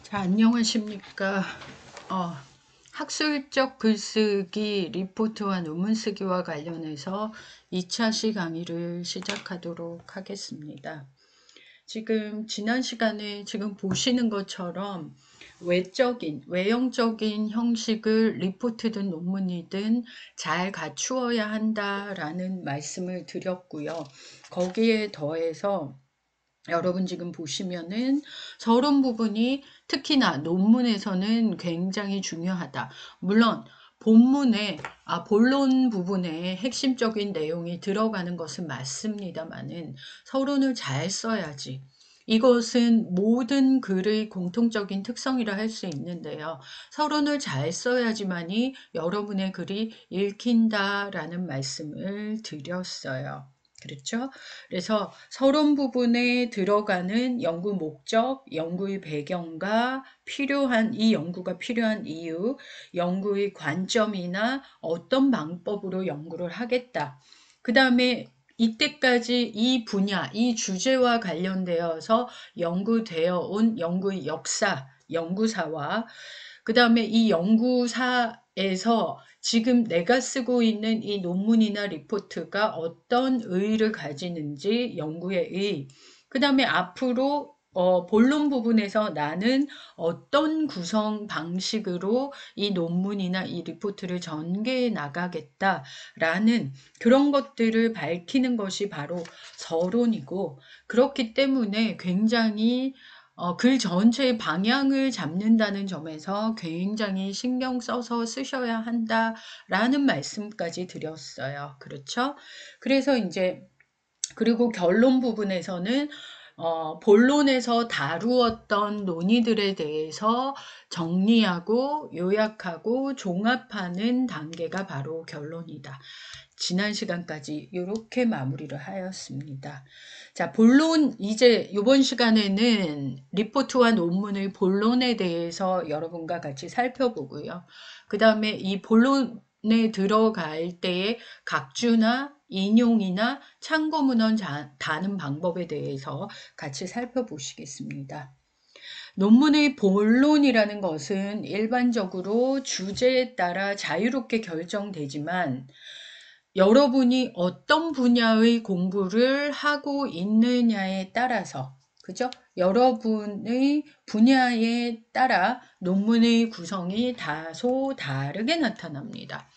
자, 안녕하십니까. 학술적 글쓰기 리포트와 논문 쓰기와 관련해서 2차 강의를 시작하도록 하겠습니다. 지금 지난 시간에 지금 보시는 것처럼 외형적인 형식을 리포트든 논문이든 잘 갖추어야 한다라는 말씀을 드렸고요. 거기에 더해서 여러분 지금 보시면은 서론 부분이 특히나 논문에서는 굉장히 중요하다. 물론 본론 부분에 핵심적인 내용이 들어가는 것은 맞습니다만은 서론을 잘 써야지. 이것은 모든 글의 공통적인 특성이라 할 수 있는데요. 서론을 잘 써야지만이 여러분의 글이 읽힌다라는 말씀을 드렸어요. 그렇죠? 그래서 서론 부분에 들어가는 연구 목적, 연구의 배경과 이 연구가 필요한 이유, 연구의 관점이나 어떤 방법으로 연구를 하겠다. 그 다음에 이때까지 이 분야, 이 주제와 관련되어서 연구되어 온 연구의 역사, 연구사와 그 다음에 이 연구사에서 지금 내가 쓰고 있는 이 논문이나 리포트가 어떤 의의를 가지는지 연구의 의. 그 다음에 앞으로 본론 부분에서 나는 어떤 구성 방식으로 이 논문이나 이 리포트를 전개해 나가겠다라는 그런 것들을 밝히는 것이 바로 서론이고, 그렇기 때문에 굉장히 글 전체의 방향을 잡는다는 점에서 굉장히 신경 써서 쓰셔야 한다라는 말씀까지 드렸어요. 그렇죠? 그래서 이제 그리고 결론 부분에서는 본론에서 다루었던 논의들에 대해서 정리하고 요약하고 종합하는 단계가 바로 결론이다. 지난 시간까지 이렇게 마무리를 하였습니다. 자, 이제 이번 시간에는 리포트와 논문의 본론에 대해서 여러분과 같이 살펴보고요. 그 다음에 이 본론에 들어갈 때의 각주나 인용이나 참고 문헌 다는 방법에 대해서 같이 살펴보시겠습니다. 논문의 본론이라는 것은 일반적으로 주제에 따라 자유롭게 결정되지만 여러분이 어떤 분야의 공부를 하고 있느냐에 따라서, 그죠? 여러분의 분야에 따라 논문의 구성이 다소 다르게 나타납니다.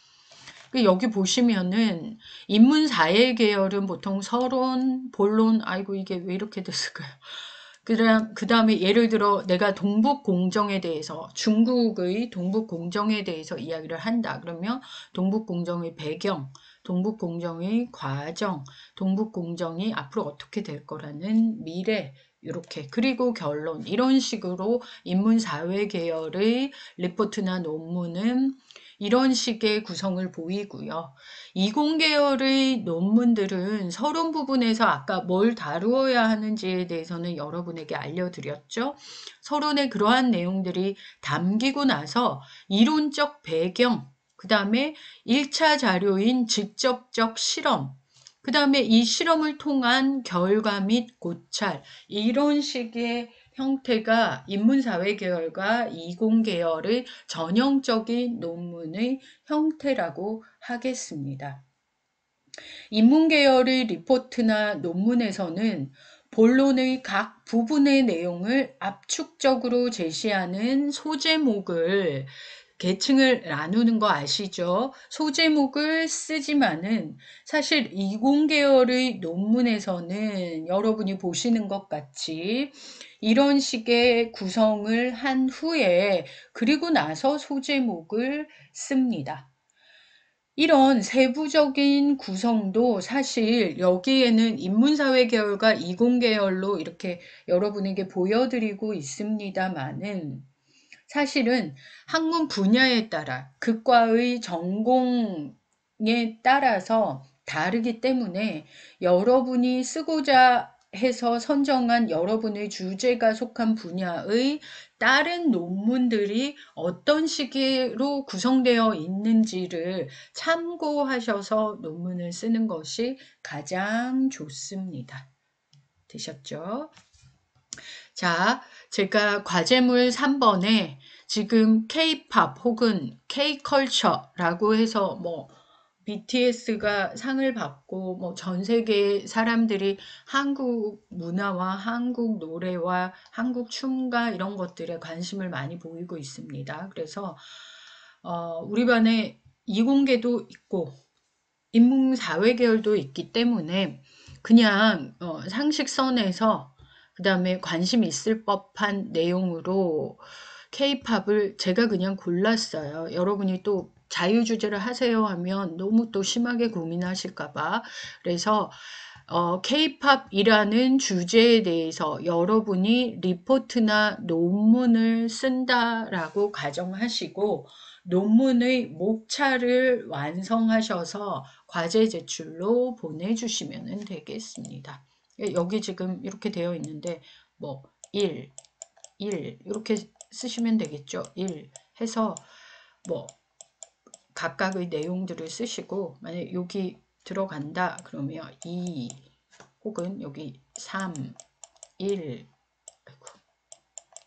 여기 보시면은 인문사회 계열은 보통 서론, 본론, 아이고 이게 왜 이렇게 됐을까요? 그 다음에 예를 들어 내가 동북공정에 대해서 중국의 동북공정에 대해서 이야기를 한다. 그러면 동북공정의 배경, 동북공정의 과정, 동북공정이 앞으로 어떻게 될 거라는 미래, 이렇게 그리고 결론 이런 식으로 인문사회 계열의 리포트나 논문은 이런 식의 구성을 보이고요. 이공 계열의 논문들은 서론 부분에서 아까 뭘 다루어야 하는지에 대해서는 여러분에게 알려드렸죠. 서론에 그러한 내용들이 담기고 나서 이론적 배경, 그 다음에 1차 자료인 직접적 실험, 그 다음에 이 실험을 통한 결과 및 고찰, 이런 식의 형태가 인문사회 계열과 이공 계열의 전형적인 논문의 형태라고 하겠습니다. 인문 계열의 리포트나 논문에서는 본론의 각 부분의 내용을 압축적으로 제시하는 소제목을 계층을 나누는 거 아시죠? 소제목을 쓰지만은 사실 이공 계열의 논문에서는 여러분이 보시는 것 같이 이런 식의 구성을 한 후에 그리고 나서 소제목을 씁니다. 이런 세부적인 구성도 사실 여기에는 인문사회 계열과 이공 계열로 이렇게 여러분에게 보여드리고 있습니다만은 사실은 학문 분야에 따라 극과의 전공에 따라서 다르기 때문에 여러분이 쓰고자 해서 선정한 여러분의 주제가 속한 분야의 다른 논문들이 어떤 식으로 구성되어 있는지를 참고하셔서 논문을 쓰는 것이 가장 좋습니다. 되셨죠? 자, 제가 과제물 3번에 지금 K-팝 혹은 K-컬처라고 해서 뭐 BTS가 상을 받고 뭐 전 세계 사람들이 한국 문화와 한국 노래와 한국 춤과 이런 것들에 관심을 많이 보이고 있습니다. 그래서 우리 반에 이공계도 있고 인문사회계열도 있기 때문에 그냥 상식선에서 그 다음에 관심 있을 법한 내용으로 케이팝을 제가 그냥 골랐어요. 여러분이 또 자유주제를 하세요 하면 너무 또 심하게 고민하실까봐. 그래서 케이팝이라는 주제에 대해서 여러분이 리포트나 논문을 쓴다라고 가정하시고 논문의 목차를 완성하셔서 과제 제출로 보내주시면 되겠습니다. 여기 지금 이렇게 되어 있는데 뭐 1, 이렇게 쓰시면 되겠죠. 1 해서 뭐 각각의 내용들을 쓰시고 만약 여기 들어간다 그러면 2 혹은 여기 3, 1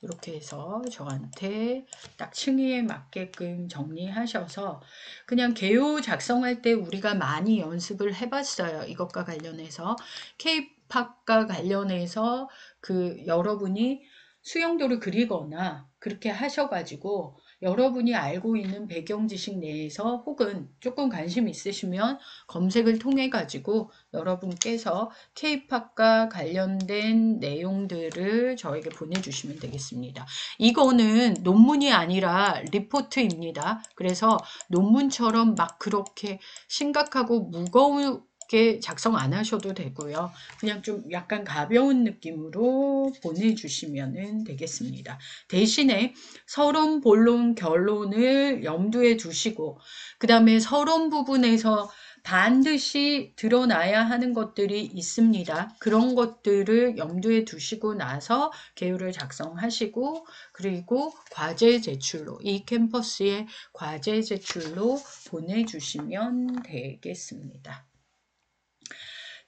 이렇게 해서 저한테 딱 층위에 맞게끔 정리하셔서 그냥 개요 작성할 때 우리가 많이 연습을 해봤어요. 이것과 관련해서 K-팝과 관련해서 그 여러분이 수영도를 그리거나 그렇게 하셔가지고 여러분이 알고 있는 배경 지식 내에서 혹은 조금 관심 있으시면 검색을 통해 가지고 여러분께서 K-팝과 관련된 내용들을 저에게 보내주시면 되겠습니다. 이거는 논문이 아니라 리포트입니다. 그래서 논문처럼 막 그렇게 심각하고 무거우게 작성 안 하셔도 되고요. 그냥 좀 약간 가벼운 느낌으로 보내주시면 되겠습니다. 대신에 서론, 본론, 결론을 염두에 두시고 그 다음에 서론 부분에서 반드시 드러나야 하는 것들이 있습니다. 그런 것들을 염두에 두시고 나서 개요를 작성하시고 그리고 과제 제출로 이 캠퍼스에 과제 제출로 보내주시면 되겠습니다.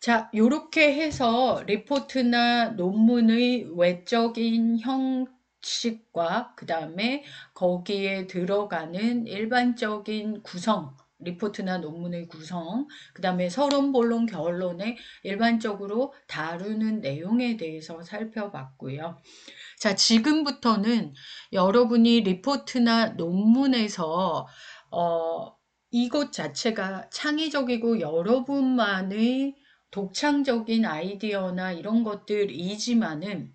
자, 요렇게 해서 리포트나 논문의 외적인 형식과 그 다음에 거기에 들어가는 일반적인 구성, 리포트나 논문의 구성, 그 다음에 서론, 본론, 결론의 일반적으로 다루는 내용에 대해서 살펴봤고요. 자, 지금부터는 여러분이 리포트나 논문에서 이것 자체가 창의적이고 여러분만의 독창적인 아이디어나 이런 것들이지만은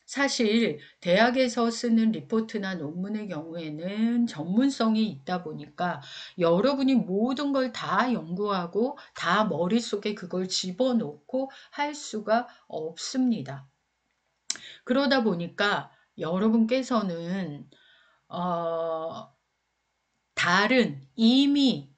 사실 대학에서 쓰는 리포트나 논문의 경우에는 전문성이 있다 보니까 여러분이 모든 걸 다 연구하고 다 머릿속에 그걸 집어넣고 할 수가 없습니다. 그러다 보니까 여러분께서는 다른 이미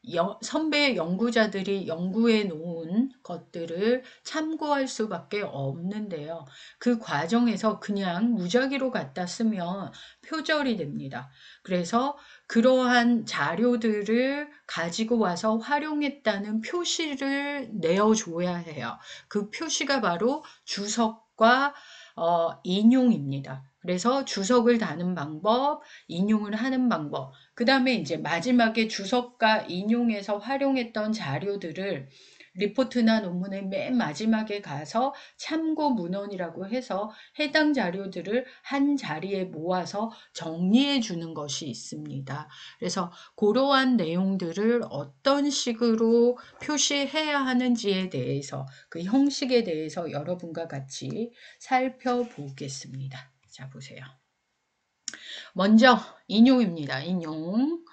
선배 연구자들이 연구해 놓은 것들을 참고할 수밖에 없는데요. 그 과정에서 그냥 무작위로 갖다 쓰면 표절이 됩니다. 그래서 그러한 자료들을 가지고 와서 활용했다는 표시를 내어줘야 해요. 그 표시가 바로 주석과 인용입니다. 그래서 주석을 다는 방법, 인용을 하는 방법, 그 다음에 이제 마지막에 주석과 인용해서 활용했던 자료들을 리포트나 논문의 맨 마지막에 가서 참고 문헌이라고 해서 해당 자료들을 한 자리에 모아서 정리해 주는 것이 있습니다. 그래서 그러한 내용들을 어떤 식으로 표시해야 하는지에 대해서 그 형식에 대해서 여러분과 같이 살펴보겠습니다. 자, 보세요. 먼저 인용입니다. 인용.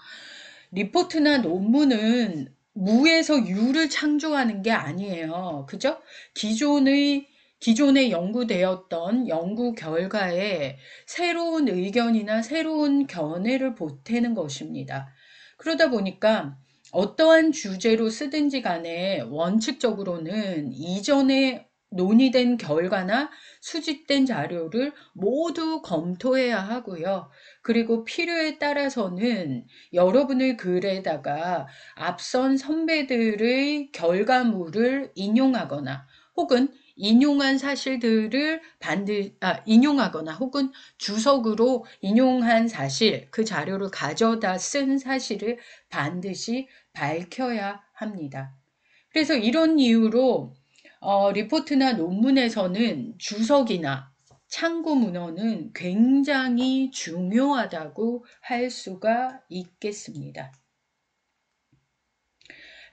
리포트나 논문은 무에서 유를 창조하는 게 아니에요. 그죠? 기존에 연구되었던 연구 결과에 새로운 의견이나 새로운 견해를 보태는 것입니다. 그러다 보니까 어떠한 주제로 쓰든지 간에 원칙적으로는 이전에 논의된 결과나 수집된 자료를 모두 검토해야 하고요. 그리고 필요에 따라서는 여러분의 글에다가 앞선 선배들의 결과물을 인용하거나 혹은 인용한 사실들을 인용하거나 혹은 주석으로 인용한 사실, 그 자료를 가져다 쓴 사실을 반드시 밝혀야 합니다. 그래서 이런 이유로 리포트나 논문에서는 주석이나 참고 문헌은 굉장히 중요하다고 할 수가 있겠습니다.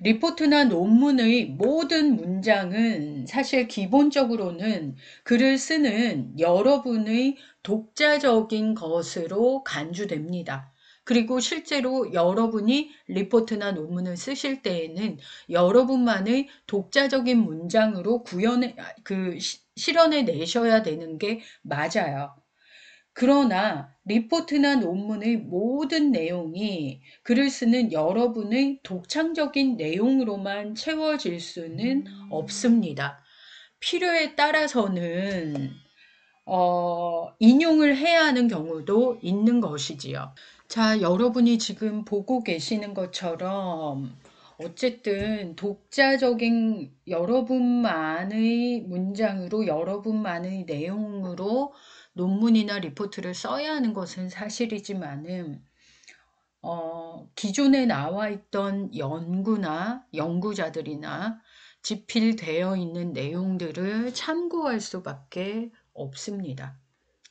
리포트나 논문의 모든 문장은 사실 기본적으로는 글을 쓰는 여러분의 독자적인 것으로 간주됩니다. 그리고 실제로 여러분이 리포트나 논문을 쓰실 때에는 여러분만의 독자적인 문장으로 실현해 내셔야 되는 게 맞아요. 그러나 리포트나 논문의 모든 내용이 글을 쓰는 여러분의 독창적인 내용으로만 채워질 수는 없습니다. 필요에 따라서는 인용을 해야 하는 경우도 있는 것이지요. 자, 여러분이 지금 보고 계시는 것처럼 어쨌든 독자적인 여러분만의 문장으로 여러분만의 내용으로 논문이나 리포트를 써야 하는 것은 사실이지만은 기존에 나와 있던 연구나 연구자들이나 집필되어 있는 내용들을 참고할 수밖에 없습니다.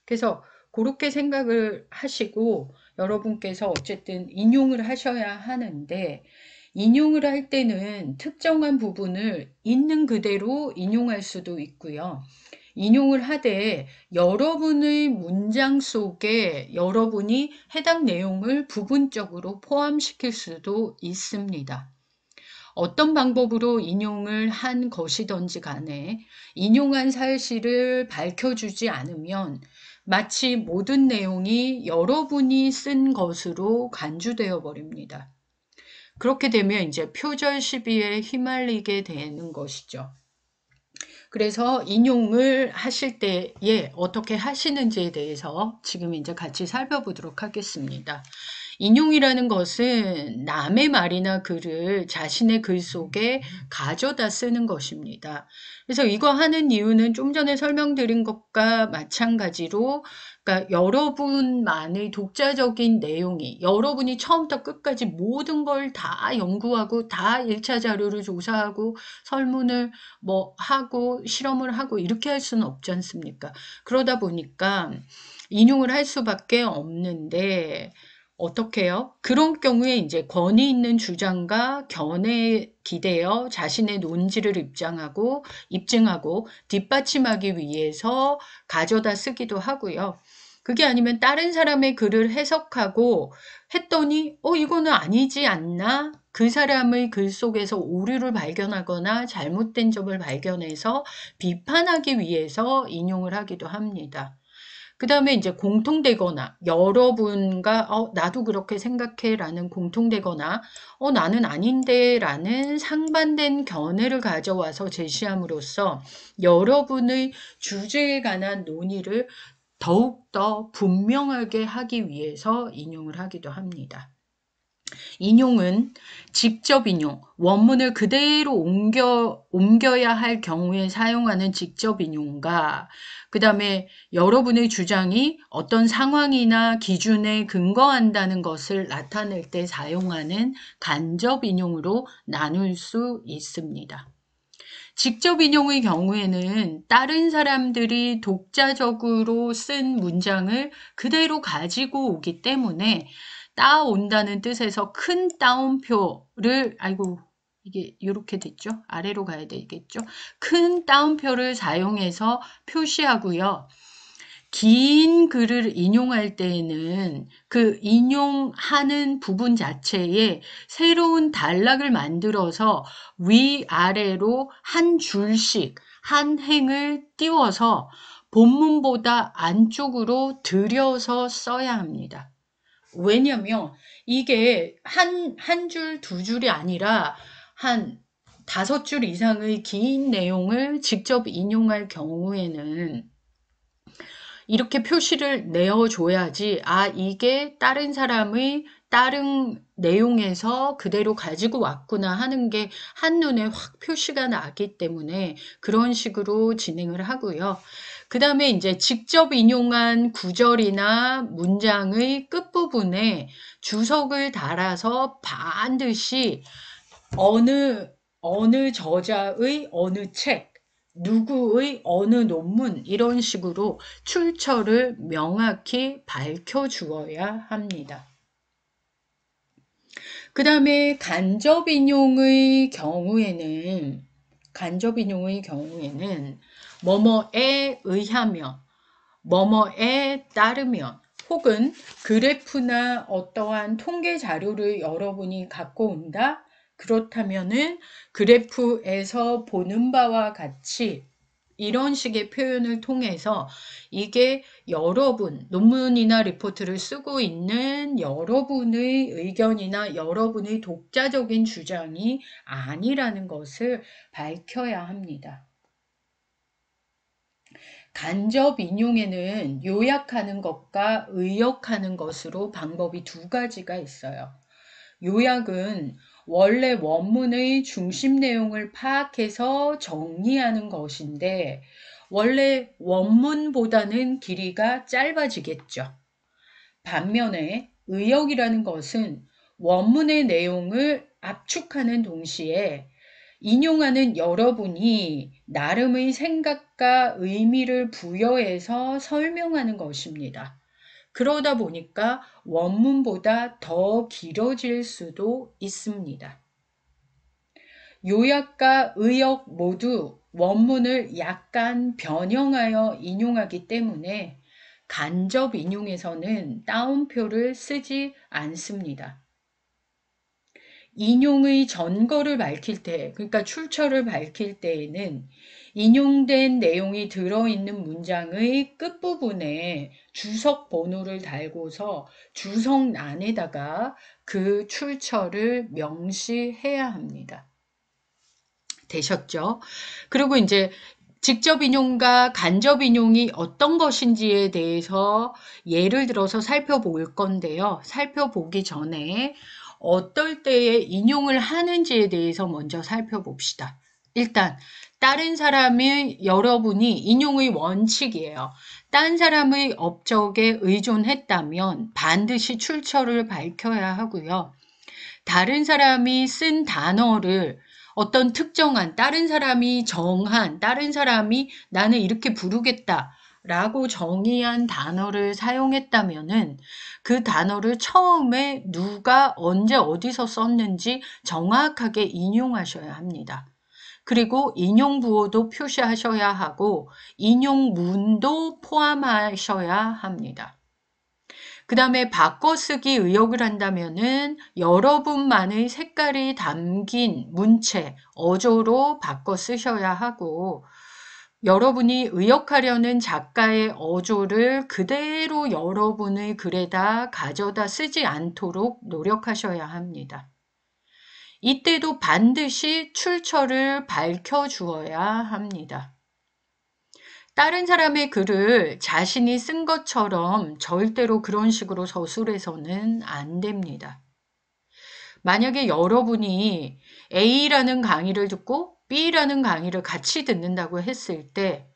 그래서 그렇게 생각을 하시고 여러분께서 어쨌든 인용을 하셔야 하는데, 인용을 할 때는 특정한 부분을 있는 그대로 인용할 수도 있고요. 인용을 하되 여러분의 문장 속에 여러분이 해당 내용을 부분적으로 포함시킬 수도 있습니다. 어떤 방법으로 인용을 한 것이든지 간에 인용한 사실을 밝혀주지 않으면 마치 모든 내용이 여러분이 쓴 것으로 간주되어 버립니다. 그렇게 되면 이제 표절 시비에 휘말리게 되는 것이죠. 그래서 인용을 하실 때에 어떻게 하시는지에 대해서 지금 이제 같이 살펴보도록 하겠습니다. 인용이라는 것은 남의 말이나 글을 자신의 글 속에 가져다 쓰는 것입니다. 그래서 이거 하는 이유는 좀 전에 설명드린 것과 마찬가지로, 그러니까 여러분만의 독자적인 내용이 여러분이 처음부터 끝까지 모든 걸 다 연구하고 다 1차 자료를 조사하고 설문을 하고 실험을 하고 이렇게 할 수는 없지 않습니까? 그러다 보니까 인용을 할 수밖에 없는데 어떻게 해요? 그런 경우에 이제 권위 있는 주장과 견해에 기대어 자신의 논지를 입증하고 뒷받침하기 위해서 가져다 쓰기도 하고요. 그게 아니면 다른 사람의 글을 해석하고 했더니 이거는 아니지 않나? 그 사람의 글 속에서 오류를 발견하거나 잘못된 점을 발견해서 비판하기 위해서 인용을 하기도 합니다. 그 다음에 이제 공통되거나 여러분과 나도 그렇게 생각해 라는 공통되거나 나는 아닌데 라는 상반된 견해를 가져와서 제시함으로써 여러분의 주제에 관한 논의를 더욱더 분명하게 하기 위해서 인용을 하기도 합니다. 인용은 직접 인용, 원문을 그대로 옮겨야 할 경우에 사용하는 직접 인용과 그 다음에 여러분의 주장이 어떤 상황이나 기준에 근거한다는 것을 나타낼 때 사용하는 간접 인용으로 나눌 수 있습니다. 직접 인용의 경우에는 다른 사람들이 독자적으로 쓴 문장을 그대로 가지고 오기 때문에 따온다는 뜻에서 큰 따옴표를, 이게 이렇게 됐죠? 아래로 가야 되겠죠? 큰 따옴표를 사용해서 표시하고요. 긴 글을 인용할 때에는 그 인용하는 부분 자체에 새로운 단락을 만들어서 위아래로 한 줄씩 한 행을 띄워서 본문보다 안쪽으로 들여서 써야 합니다. 왜냐면 이게 한 줄, 두 줄이 아니라 한 5줄 이상의 긴 내용을 직접 인용할 경우에는 이렇게 표시를 내어줘야지, 아, 이게 다른 사람의 다른 내용에서 그대로 가지고 왔구나 하는 게 한눈에 확 표시가 나기 때문에 그런 식으로 진행을 하고요. 그 다음에 이제 직접 인용한 구절이나 문장의 끝부분에 주석을 달아서 반드시 어느 저자의 어느 책, 누구의 어느 논문 이런 식으로 출처를 명확히 밝혀주어야 합니다. 그 다음에 간접 인용의 경우에는 뭐뭐에 의하면, 뭐뭐에 따르면, 혹은 그래프나 어떠한 통계 자료를 여러분이 갖고 온다? 그렇다면은 그래프에서 보는 바와 같이 이런 식의 표현을 통해서 이게 여러분, 논문이나 리포트를 쓰고 있는 여러분의 의견이나 여러분의 독자적인 주장이 아니라는 것을 밝혀야 합니다. 간접 인용에는 요약하는 것과 의역하는 것으로 방법이 두 가지가 있어요. 요약은 원래 원문의 중심 내용을 파악해서 정리하는 것인데 원래 원문보다는 길이가 짧아지겠죠. 반면에 의역이라는 것은 원문의 내용을 압축하는 동시에 인용하는 여러분이 나름의 생각과 의미를 부여해서 설명하는 것입니다. 그러다 보니까 원문보다 더 길어질 수도 있습니다. 요약과 의역 모두 원문을 약간 변형하여 인용하기 때문에 간접 인용에서는 따옴표를 쓰지 않습니다. 인용의 전거를 밝힐 때, 그러니까 출처를 밝힐 때에는 인용된 내용이 들어있는 문장의 끝부분에 주석 번호를 달고서 주석란에다가 그 출처를 명시해야 합니다. 되셨죠? 그리고 이제 직접 인용과 간접 인용이 어떤 것인지에 대해서 예를 들어서 살펴볼 건데요. 살펴보기 전에 어떨 때에 인용을 하는지에 대해서 먼저 살펴봅시다. 일단 다른 사람이 여러분이 인용의 원칙이에요. 딴 사람의 업적에 의존했다면 반드시 출처를 밝혀야 하고요. 다른 사람이 쓴 단어를 어떤 특정한 다른 사람이 정한 다른 사람이 나는 이렇게 부르겠다 라고 정의한 단어를 사용했다면은 그 단어를 처음에 누가 언제 어디서 썼는지 정확하게 인용하셔야 합니다. 그리고 인용 부호도 표시하셔야 하고 인용문도 포함하셔야 합니다. 그 다음에 바꿔쓰기 의역을 한다면은 여러분만의 색깔이 담긴 문체, 어조로 바꿔 쓰셔야 하고 여러분이 의역하려는 작가의 어조를 그대로 여러분의 글에다 가져다 쓰지 않도록 노력하셔야 합니다. 이때도 반드시 출처를 밝혀주어야 합니다. 다른 사람의 글을 자신이 쓴 것처럼 절대로 그런 식으로 서술해서는 안 됩니다. 만약에 여러분이 A라는 강의를 듣고 B라는 강의를 같이 듣는다고 했을 때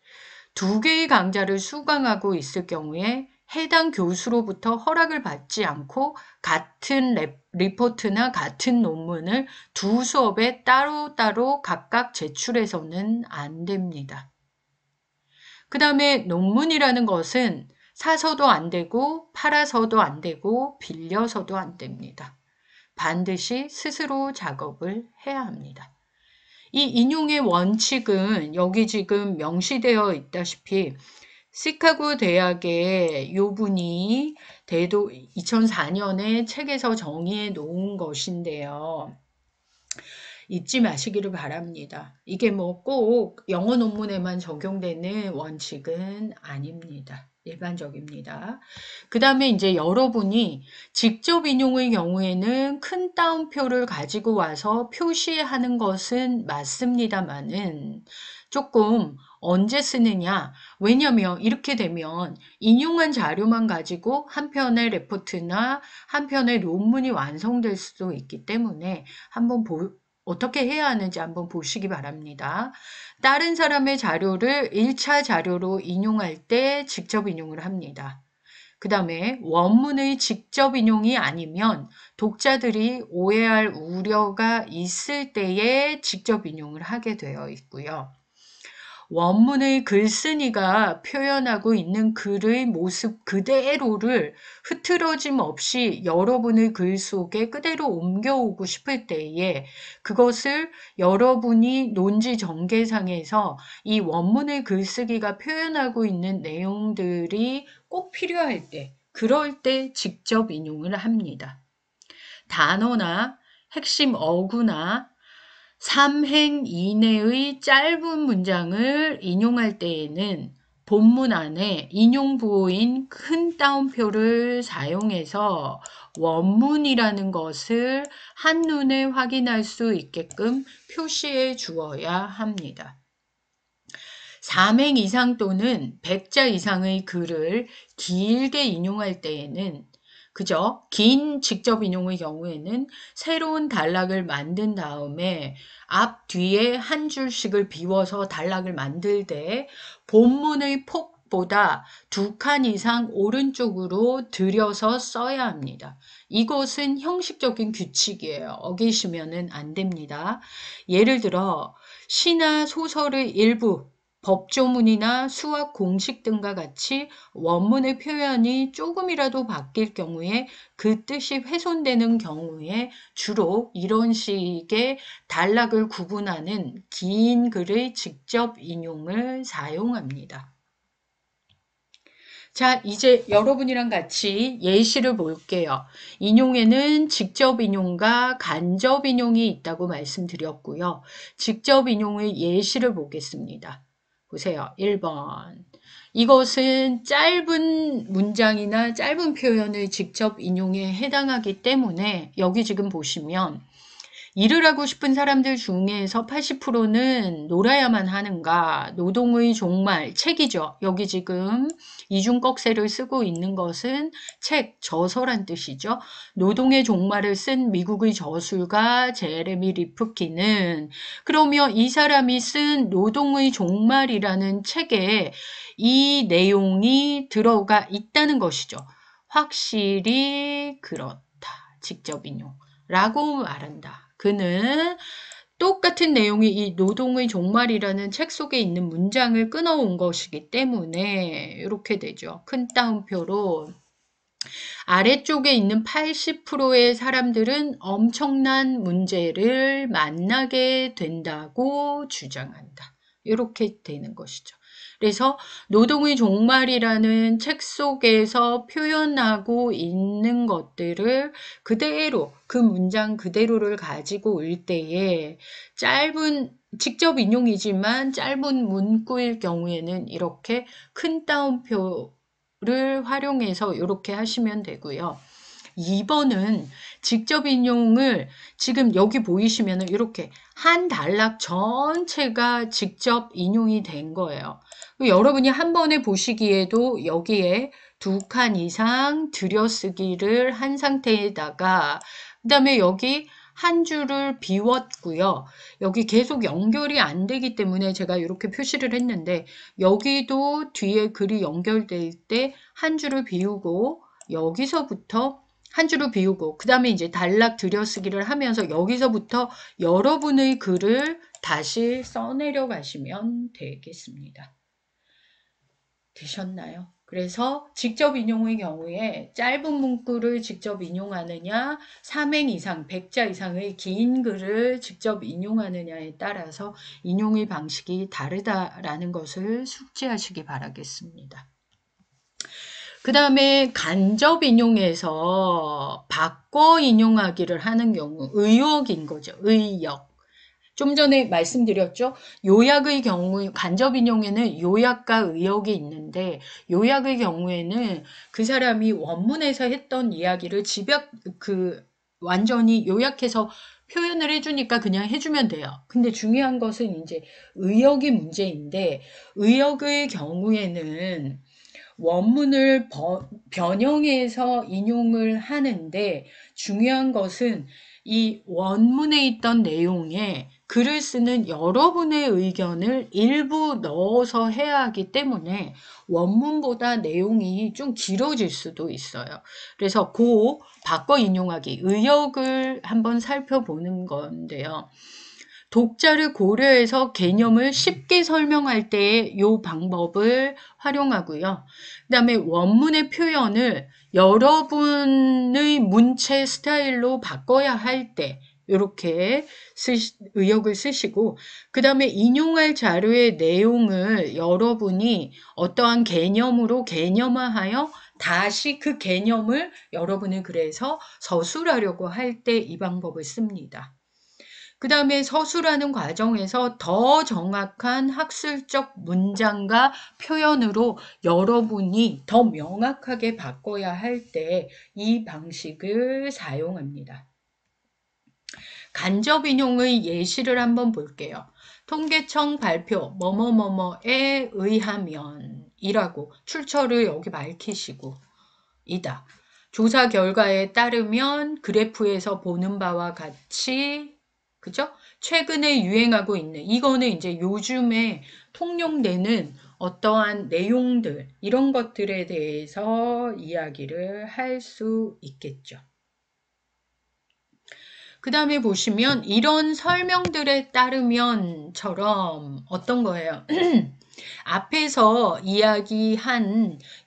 두 개의 강좌를 수강하고 있을 경우에 해당 교수로부터 허락을 받지 않고 같은 리포트나 같은 논문을 두 수업에 따로따로 각각 제출해서는 안 됩니다. 그 다음에 논문이라는 것은 사서도 안 되고 팔아서도 안 되고 빌려서도 안 됩니다. 반드시 스스로 작업을 해야 합니다. 이 인용의 원칙은 여기 지금 명시되어 있다시피 시카고 대학의 요 분이 2004년에 책에서 정의해 놓은 것인데요. 잊지 마시기를 바랍니다. 이게 뭐 꼭 영어 논문에만 적용되는 원칙은 아닙니다. 일반적입니다. 그 다음에 이제 여러분이 직접 인용의 경우에는 큰 따옴표를 가지고 와서 표시하는 것은 맞습니다만은 조금 언제 쓰느냐? 왜냐면 이렇게 되면 인용한 자료만 가지고 한 편의 레포트나 한 편의 논문이 완성될 수도 있기 때문에 한번 어떻게 해야 하는지 한번 보시기 바랍니다. 다른 사람의 자료를 1차 자료로 인용할 때 직접 인용을 합니다. 그 다음에 원문의 직접 인용이 아니면 독자들이 오해할 우려가 있을 때에 직접 인용을 하게 되어 있고요. 원문의 글쓴이가 표현하고 있는 글의 모습 그대로를 흐트러짐 없이 여러분의 글 속에 그대로 옮겨오고 싶을 때에 그것을 여러분이 논지 전개상에서 이 원문의 글쓰기가 표현하고 있는 내용들이 꼭 필요할 때, 그럴 때 직접 인용을 합니다. 단어나 핵심 어구나 3행 이내의 짧은 문장을 인용할 때에는 본문 안에 인용 부호인 큰 따옴표를 사용해서 원문이라는 것을 한눈에 확인할 수 있게끔 표시해 주어야 합니다. 3행 이상 또는 100자 이상의 글을 길게 인용할 때에는 그죠? 긴 직접 인용의 경우에는 새로운 단락을 만든 다음에 앞 뒤에 한 줄씩을 비워서 단락을 만들 때 본문의 폭보다 2칸 이상 오른쪽으로 들여서 써야 합니다. 이것은 형식적인 규칙이에요. 어기시면 안 됩니다. 예를 들어 시나 소설의 일부 법조문이나 수학 공식 등과 같이 원문의 표현이 조금이라도 바뀔 경우에 그 뜻이 훼손되는 경우에 주로 이런 식의 단락을 구분하는 긴 글의 직접 인용을 사용합니다. 자, 이제 여러분이랑 같이 예시를 볼게요. 인용에는 직접 인용과 간접 인용이 있다고 말씀드렸고요. 직접 인용의 예시를 보겠습니다. 보세요. 1번. 이것은 짧은 문장이나 짧은 표현을 직접 인용에 해당하기 때문에 여기 지금 보시면 일을 하고 싶은 사람들 중에서 80%는 놀아야만 하는가? 노동의 종말, 책이죠. 여기 지금 이중꺽쇠를 쓰고 있는 것은 책, 저서란 뜻이죠. 노동의 종말을 쓴 미국의 저술가 제레미 리프키는 그러면 이 사람이 쓴 노동의 종말이라는 책에 이 내용이 들어가 있다는 것이죠. 확실히 그렇다. 직접 인용라고 말한다. 그는 똑같은 내용이 이 노동의 종말이라는 책 속에 있는 문장을 끊어온 것이기 때문에 이렇게 되죠. 큰 따옴표로 아래쪽에 있는 80%의 사람들은 엄청난 문제를 만나게 된다고 주장한다. 이렇게 되는 것이죠. 그래서 노동의 종말이라는 책 속에서 표현하고 있는 것들을 그대로 그 문장 그대로를 가지고 올 때에 짧은 직접 인용이지만 짧은 문구일 경우에는 이렇게 큰 따옴표를 활용해서 이렇게 하시면 되고요. 2번은 직접 인용을 지금 여기 보이시면 이렇게 한 단락 전체가 직접 인용이 된 거예요. 여러분이 한 번에 보시기에도 여기에 2칸 이상 들여쓰기를 한 상태에다가 그 다음에 여기 한 줄을 비웠고요. 여기 계속 연결이 안 되기 때문에 제가 이렇게 표시를 했는데 여기도 뒤에 글이 연결될 때 한 줄을 비우고 여기서부터 한 줄을 비우고 그 다음에 이제 단락 들여쓰기를 하면서 여기서부터 여러분의 글을 다시 써내려 가시면 되겠습니다. 되셨나요? 그래서 직접 인용의 경우에 짧은 문구를 직접 인용하느냐 3행 이상 100자 이상의 긴 글을 직접 인용하느냐에 따라서 인용의 방식이 다르다라는 것을 숙지하시기 바라겠습니다. 그 다음에 간접 인용에서 바꿔 인용하기를 하는 경우 의역인 거죠. 의역. 좀 전에 말씀드렸죠. 요약의 경우 간접 인용에는 요약과 의역이 있는데 요약의 경우에는 그 사람이 원문에서 했던 이야기를 집약 완전히 요약해서 표현을 해주니까 그냥 해주면 돼요. 근데 중요한 것은 이제 의역이 문제인데, 의역의 경우에는 원문을 변형해서 인용을 하는데, 중요한 것은 이 원문에 있던 내용에 글을 쓰는 여러분의 의견을 일부 넣어서 해야 하기 때문에 원문보다 내용이 좀 길어질 수도 있어요. 그래서 바꿔 인용하기, 의역을 한번 살펴보는 건데요. 독자를 고려해서 개념을 쉽게 설명할 때에 이 방법을 활용하고요. 그 다음에 원문의 표현을 여러분의 문체 스타일로 바꿔야 할 때 이렇게 의역을 쓰시고, 그 다음에 인용할 자료의 내용을 여러분이 어떠한 개념으로 개념화하여 다시 그 개념을 여러분이 그래서 서술하려고 할 때 이 방법을 씁니다. 그 다음에 서술하는 과정에서 더 정확한 학술적 문장과 표현으로 여러분이 더 명확하게 바꿔야 할 때 이 방식을 사용합니다. 간접 인용의 예시를 한번 볼게요. 통계청 발표 뭐뭐뭐뭐에 의하면 이라고 출처를 여기 밝히시고 이다. 조사 결과에 따르면 그래프에서 보는 바와 같이, 그죠? 최근에 유행하고 있는, 이거는 이제 요즘에 통용되는 어떠한 내용들, 이런 것들에 대해서 이야기를 할 수 있겠죠. 그 다음에 보시면 이런 설명들에 따르면처럼 어떤 거예요? 앞에서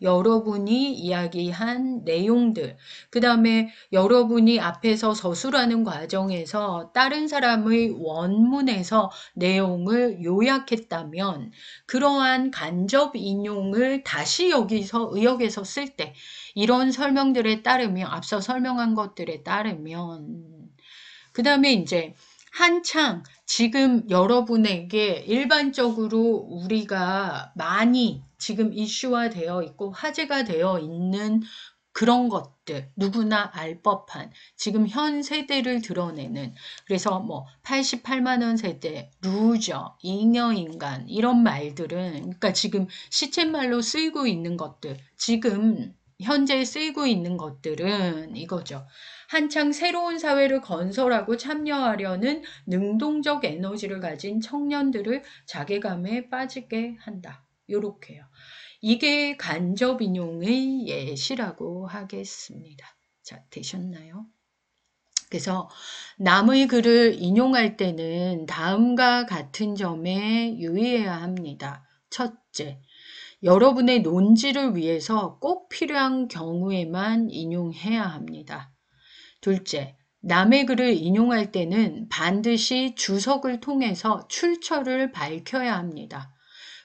여러분이 이야기한 내용들, 그 다음에 여러분이 앞에서 서술하는 과정에서 다른 사람의 원문에서 내용을 요약했다면 그러한 간접 인용을 다시 여기서 의역에서 쓸 때 이런 설명들에 따르면, 앞서 설명한 것들에 따르면, 그 다음에 이제 한창 지금 여러분에게 일반적으로 우리가 많이 지금 이슈화되어 있고 화제가 되어 있는 그런 것들, 누구나 알 법한 지금 현 세대를 드러내는, 그래서 뭐 88만 원 세대, 루저, 잉여인간 이런 말들은, 그러니까 지금 시쳇말로 쓰이고 있는 것들, 지금 현재 쓰이고 있는 것들은 이거죠. 한창 새로운 사회를 건설하고 참여하려는 능동적 에너지를 가진 청년들을 자괴감에 빠지게 한다. 요렇게요. 이게 간접 인용의 예시라고 하겠습니다. 자, 되셨나요? 그래서 남의 글을 인용할 때는 다음과 같은 점에 유의해야 합니다. 첫째, 여러분의 논지를 위해서 꼭 필요한 경우에만 인용해야 합니다. 둘째, 남의 글을 인용할 때는 반드시 주석을 통해서 출처를 밝혀야 합니다.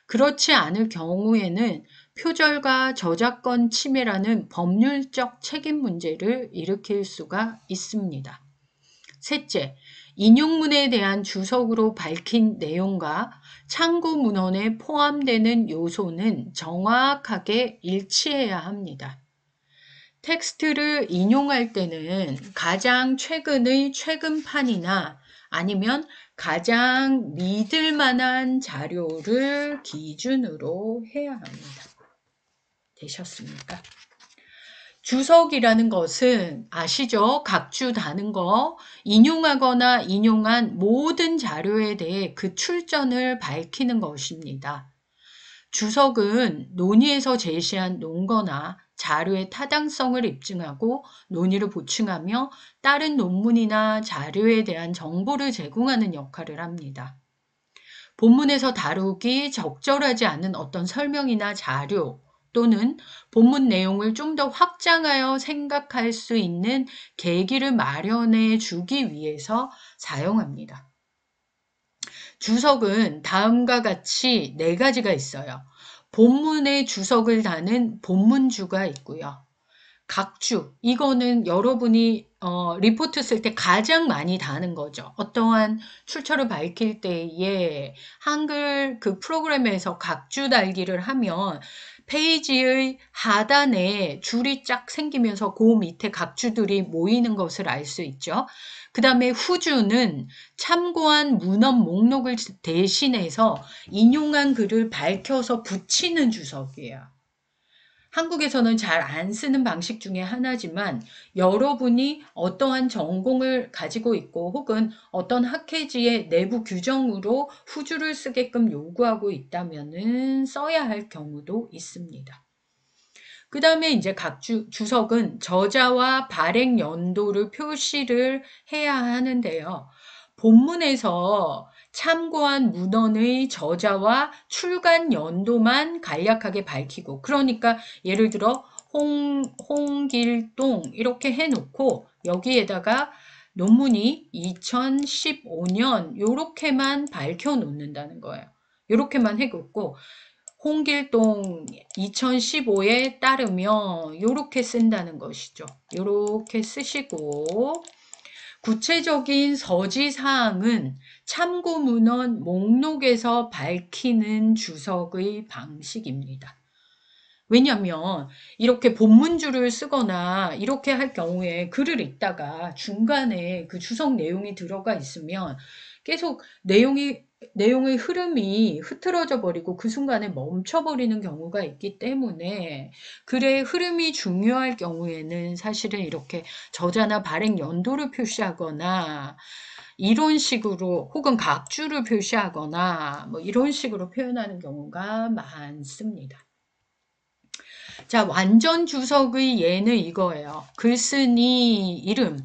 그렇지 않을 경우에는 표절과 저작권 침해라는 법률적 책임 문제를 일으킬 수가 있습니다. 셋째, 인용문에 대한 주석으로 밝힌 내용과 참고 문헌에 포함되는 요소는 정확하게 일치해야 합니다. 텍스트를 인용할 때는 가장 최근의 최근판이나 아니면 가장 믿을 만한 자료를 기준으로 해야 합니다. 되셨습니까? 주석이라는 것은 아시죠? 각주 다는 거, 인용하거나 인용한 모든 자료에 대해 그 출전을 밝히는 것입니다. 주석은 논의에서 제시한 논거나 자료의 타당성을 입증하고 논의를 보충하며 다른 논문이나 자료에 대한 정보를 제공하는 역할을 합니다. 본문에서 다루기 적절하지 않은 어떤 설명이나 자료 또는 본문 내용을 좀 더 확장하여 생각할 수 있는 계기를 마련해 주기 위해서 사용합니다. 주석은 다음과 같이 4가지가 있어요. 본문의 주석을 다는 본문주가 있고요. 각주, 이거는 여러분이 리포트 쓸 때 가장 많이 다는 거죠. 어떠한 출처를 밝힐 때에 한글 그 프로그램에서 각주 달기를 하면 페이지의 하단에 줄이 쫙 생기면서 그 밑에 각주들이 모이는 것을 알 수 있죠. 그 다음에 후주는 참고한 문헌 목록을 대신해서 인용한 글을 밝혀서 붙이는 주석이에요. 한국에서는 잘 안 쓰는 방식 중에 하나지만 여러분이 어떠한 전공을 가지고 있고 혹은 어떤 학회지의 내부 규정으로 후주를 쓰게끔 요구하고 있다면은 써야 할 경우도 있습니다. 그 다음에 이제 각 주석은 저자와 발행 연도를 표시를 해야 하는데요. 본문에서 참고한 문헌의 저자와 출간 연도만 간략하게 밝히고, 그러니까 예를 들어 홍길동 이렇게 해놓고 여기에다가 논문이 2015년 요렇게만 밝혀 놓는다는 거예요. 요렇게만 해놓고 홍길동 2015에 따르며 요렇게 쓴다는 것이죠. 요렇게 쓰시고 구체적인 서지사항은 참고문헌 목록에서 밝히는 주석의 방식입니다. 왜냐하면 이렇게 본문줄을 쓰거나 이렇게 할 경우에 글을 읽다가 중간에 그 주석 내용이 들어가 있으면 계속 내용의 흐름이 흐트러져 버리고 그 순간에 멈춰버리는 경우가 있기 때문에 글의 흐름이 중요할 경우에는 사실은 이렇게 저자나 발행 연도를 표시하거나 이런 식으로 혹은 각주를 표시하거나 뭐 이런 식으로 표현하는 경우가 많습니다. 자, 완전 주석의 예는 이거예요. 글쓴이 이름,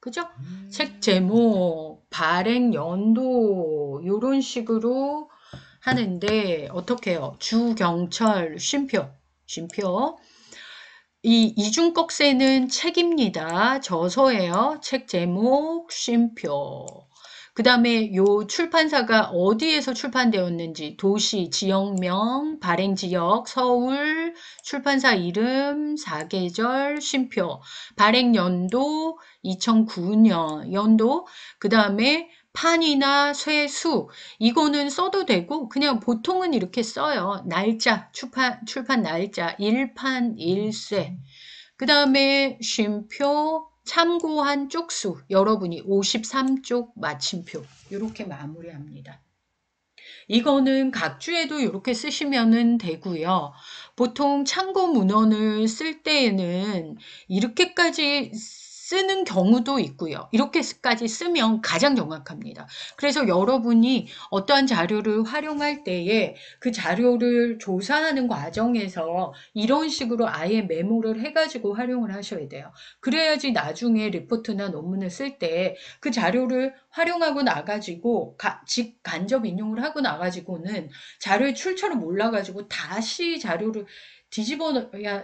그죠? 책 제목, 발행 연도 이런 식으로 하는데 어떻게 해요? 주경철, 쉼표. 이 이중꺽쇠는 책입니다. 저서예요. 책 제목, 쉼표. 그 다음에 요 출판사가 어디에서 출판되었는지 도시, 지역명, 발행지역, 서울, 출판사 이름, 사계절, 쉼표, 발행연도 2009년 연도, 그 다음에 판이나 쇄수 이거는 써도 되고 그냥 보통은 이렇게 써요. 날짜, 출판 날짜, 1판 1쇄. 그 다음에 쉼표, 참고한 쪽수, 여러분이 53쪽 마침표 이렇게 마무리합니다. 이거는 각주에도 이렇게 쓰시면 되고요. 보통 참고 문헌을 쓸 때에는 이렇게까지 쓰는 경우도 있고요. 이렇게까지 쓰면 가장 정확합니다. 그래서 여러분이 어떠한 자료를 활용할 때에 그 자료를 조사하는 과정에서 이런 식으로 아예 메모를 해가지고 활용을 하셔야 돼요. 그래야지 나중에 리포트나 논문을 쓸 때 그 자료를 활용하고 나가지고 간접 인용을 하고 나가지고는 자료의 출처를 몰라가지고 다시 자료를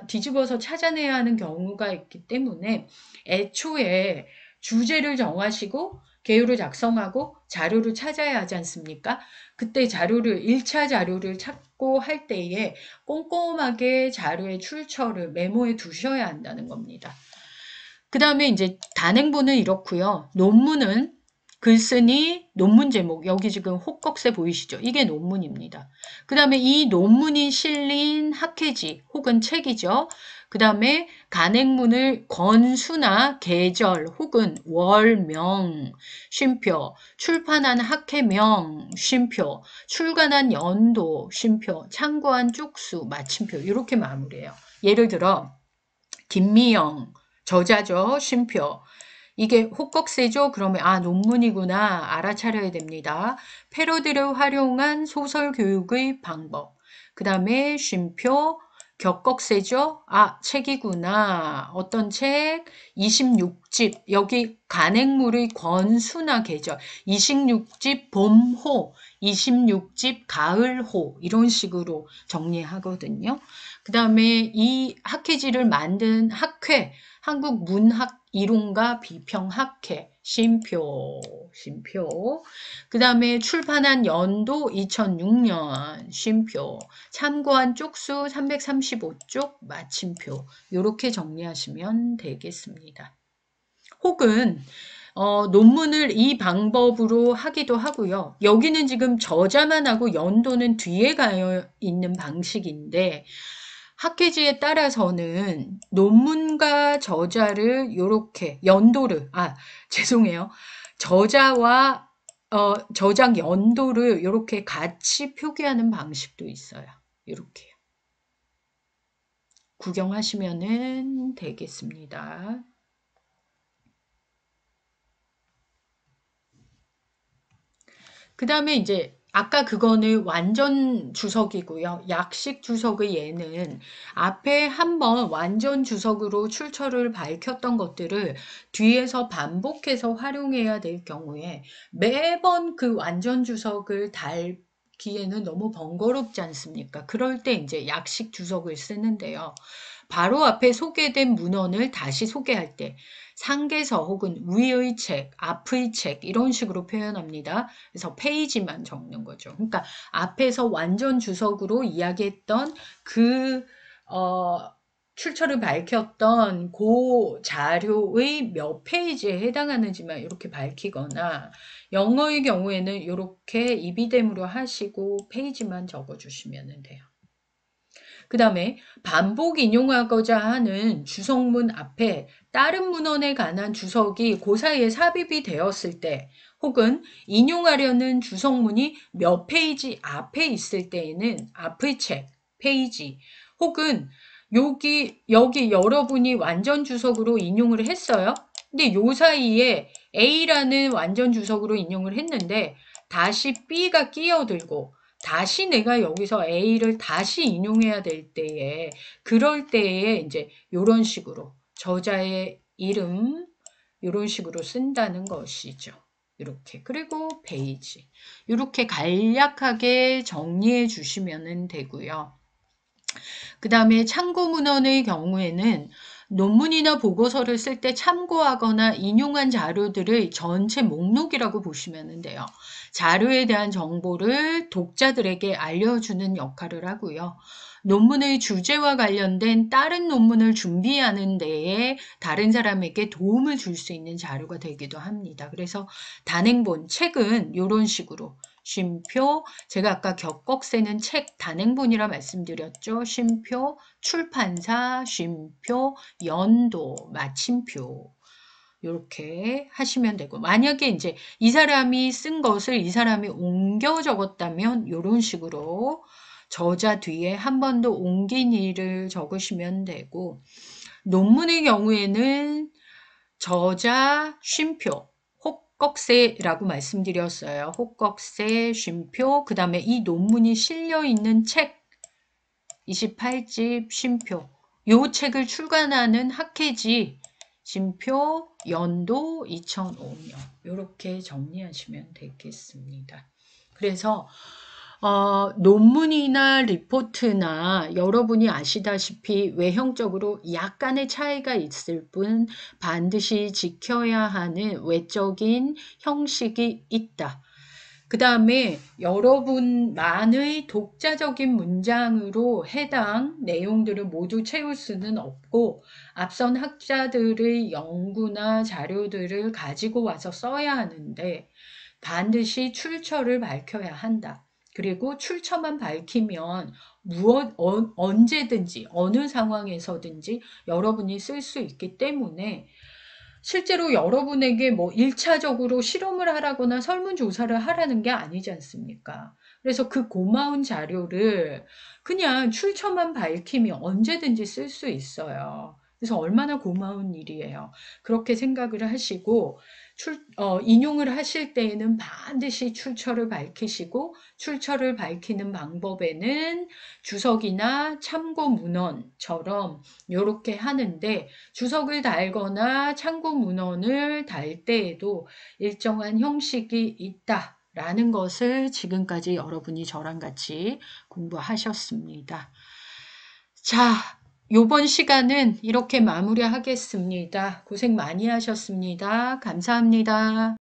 뒤집어서 찾아내야 하는 경우가 있기 때문에 애초에 주제를 정하시고 개요를 작성하고 자료를 찾아야 하지 않습니까? 그때 1차 자료를 찾고 할 때에 꼼꼼하게 자료의 출처를 메모해 두셔야 한다는 겁니다. 그 다음에 이제 단행본은 이렇고요. 논문은 글쓴이, 논문 제목, 여기 지금 혹꺽쇠 보이시죠? 이게 논문입니다. 그 다음에 이 논문이 실린 학회지 혹은 책이죠. 그 다음에 간행문을 권수나 계절 혹은 월명, 쉼표, 출판한 학회명, 쉼표, 출간한 연도, 쉼표, 참고한 쪽수, 마침표 이렇게 마무리해요. 예를 들어 김미영, 저자죠, 쉼표. 이게 혹꺽쇠죠? 그러면 논문이구나 알아차려야 됩니다. 패러디를 활용한 소설 교육의 방법. 그 다음에 쉼표, 격꺽쇠죠? 책이구나. 어떤 책? 26집. 여기 간행물의 권수나 계절. 26집 봄호, 26집 가을호 이런 식으로 정리하거든요. 그 다음에 이 학회지를 만든 학회, 한국문학이론가 비평학회, 쉼표. 그 다음에 출판한 연도 2006년, 쉼표. 참고한 쪽수 335쪽, 마침표. 이렇게 정리하시면 되겠습니다. 혹은 논문을 이 방법으로 하기도 하고요. 여기는 지금 저자만 하고 연도는 뒤에 가 있는 방식인데 학회지에 따라서는 논문과 저자를 이렇게 연도를, 죄송해요. 저자와 저작 연도를 이렇게 같이 표기하는 방식도 있어요. 이렇게요. 구경하시면 되겠습니다. 그 다음에 이제 아까 그거는 완전 주석이고요. 약식 주석의 얘는 앞에 한번 완전 주석으로 출처를 밝혔던 것들을 뒤에서 반복해서 활용해야 될 경우에 매번 그 완전 주석을 달기에는 너무 번거롭지 않습니까? 그럴 때 이제 약식 주석을 쓰는데요. 바로 앞에 소개된 문헌을 다시 소개할 때 상계서 혹은 위의 책, 앞의 책 이런 식으로 표현합니다. 그래서 페이지만 적는 거죠. 그러니까 앞에서 완전 주석으로 이야기했던 그 출처를 밝혔던 그 자료의 몇 페이지에 해당하는지만 이렇게 밝히거나 영어의 경우에는 이렇게 입이됨으로 하시고 페이지만 적어주시면 돼요. 그 다음에 반복 인용하고자 하는 주석문 앞에 다른 문헌에 관한 주석이 그 사이에 삽입이 되었을 때 혹은 인용하려는 주석문이 몇 페이지 앞에 있을 때에는 앞의 책, 페이지 혹은 여기 여러분이 완전 주석으로 인용을 했어요. 근데 요 사이에 A라는 완전 주석으로 인용을 했는데 다시 B가 끼어들고 다시 내가 여기서 A를 다시 인용해야 될 때에 그럴 때에 이제 이런 식으로 저자의 이름 이런 식으로 쓴다는 것이죠. 이렇게 그리고 페이지 이렇게 간략하게 정리해 주시면 되고요. 그 다음에 참고 문헌의 경우에는 논문이나 보고서를 쓸 때 참고하거나 인용한 자료들의 전체 목록이라고 보시면 돼요. 자료에 대한 정보를 독자들에게 알려주는 역할을 하고요. 논문의 주제와 관련된 다른 논문을 준비하는 데에 다른 사람에게 도움을 줄 수 있는 자료가 되기도 합니다. 그래서 단행본, 책은 이런 식으로 쉼표, 제가 아까 격곡세는 책 단행본이라 말씀드렸죠. 쉼표, 출판사, 쉼표, 연도, 마침표. 이렇게 하시면 되고 만약에 이제 이 사람이 쓴 것을 이 사람이 옮겨 적었다면 이런 식으로 저자 뒤에 한 번 더 옮긴 일을 적으시면 되고 논문의 경우에는 저자, 쉼표, 혹꺽세라고 말씀드렸어요. 혹꺽세, 쉼표, 그 다음에 이 논문이 실려있는 책, 28집, 쉼표, 요 책을 출간하는 학회지, 쉼표, 연도 2005년 이렇게 정리하시면 되겠습니다. 그래서 논문이나 리포트나 여러분이 아시다시피 외형적으로 약간의 차이가 있을 뿐 반드시 지켜야 하는 외적인 형식이 있다. 그 다음에 여러분만의 독자적인 문장으로 해당 내용들을 모두 채울 수는 없고 앞선 학자들의 연구나 자료들을 가지고 와서 써야 하는데 반드시 출처를 밝혀야 한다. 그리고 출처만 밝히면 언제든지 어느 상황에서든지 여러분이 쓸 수 있기 때문에 실제로 여러분에게 뭐 1차적으로 실험을 하라거나 설문조사를 하라는 게 아니지 않습니까? 그래서 그 고마운 자료를 그냥 출처만 밝히면 언제든지 쓸 수 있어요. 그래서 얼마나 고마운 일이에요. 그렇게 생각을 하시고 인용을 하실 때에는 반드시 출처를 밝히시고 출처를 밝히는 방법에는 주석이나 참고 문헌처럼 이렇게 하는데 주석을 달거나 참고 문헌을 달 때에도 일정한 형식이 있다. 라는 것을 지금까지 여러분이 저랑 같이 공부하셨습니다. 자, 요번 시간은 이렇게 마무리하겠습니다. 고생 많이 하셨습니다. 감사합니다.